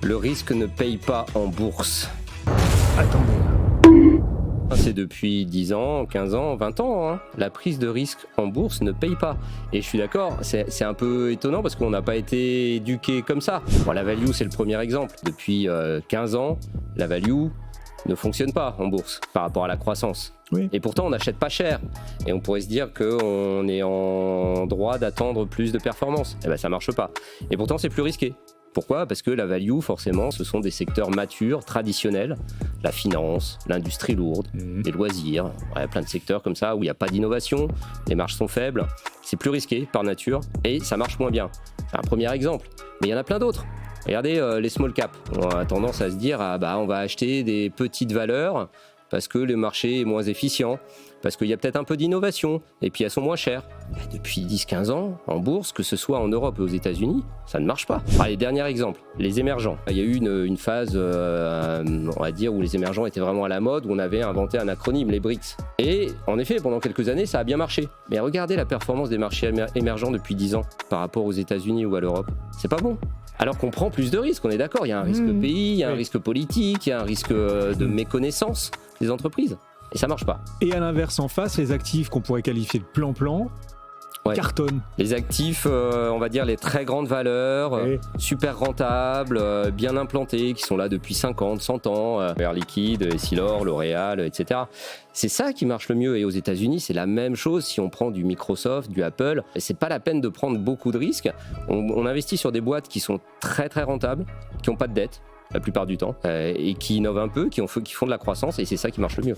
Le risque ne paye pas en bourse. Attendez. C'est depuis 10 ans, 15 ans, 20 ans. Hein. La prise de risque en bourse ne paye pas. Et je suis d'accord, c'est un peu étonnant parce qu'on n'a pas été éduqué comme ça. Bon, la value, c'est le premier exemple. Depuis 15 ans, la value ne fonctionne pas en bourse par rapport à la croissance. Oui. Et pourtant, on n'achète pas cher. Et on pourrait se dire qu'on est en droit d'attendre plus de performance. Eh ben, ça marche pas. Et pourtant, c'est plus risqué. Pourquoi ? Parce que la value, forcément, ce sont des secteurs matures, traditionnels. La finance, l'industrie lourde, les loisirs, ouais, plein de secteurs comme ça où il n'y a pas d'innovation, les marges sont faibles, c'est plus risqué par nature et ça marche moins bien. C'est un premier exemple, mais il y en a plein d'autres. Regardez les small caps, on a tendance à se dire on va acheter des petites valeurs parce que le marché est moins efficient, parce qu'il y a peut-être un peu d'innovation, et puis elles sont moins chères. Depuis 10-15 ans, en bourse, que ce soit en Europe ou aux États-Unis, ça ne marche pas. Allez, dernier exemple, les émergents. Il y a eu une phase, on va dire, où les émergents étaient vraiment à la mode, où on avait inventé un acronyme, les BRICS. Et en effet, pendant quelques années, ça a bien marché. Mais regardez la performance des marchés émergents depuis 10 ans par rapport aux États-Unis ou à l'Europe. C'est pas bon. Alors qu'on prend plus de risques, on est d'accord, il y a un risque pays, il y a un risque politique, il y a un risque de méconnaissance des entreprises. Et ça marche pas. Et à l'inverse, en face, les actifs qu'on pourrait qualifier de plan-plan cartonnent. Les actifs, on va dire les très grandes valeurs, super rentables, bien implantés, qui sont là depuis 50, 100 ans, Air Liquide, Essilor, L'Oréal, etc. C'est ça qui marche le mieux. Et aux États-Unis, c'est la même chose si on prend du Microsoft, du Apple. Et c'est pas la peine de prendre beaucoup de risques. On investit sur des boîtes qui sont très très rentables, qui n'ont pas de dette la plupart du temps, et qui innovent un peu, qui font de la croissance, et c'est ça qui marche le mieux.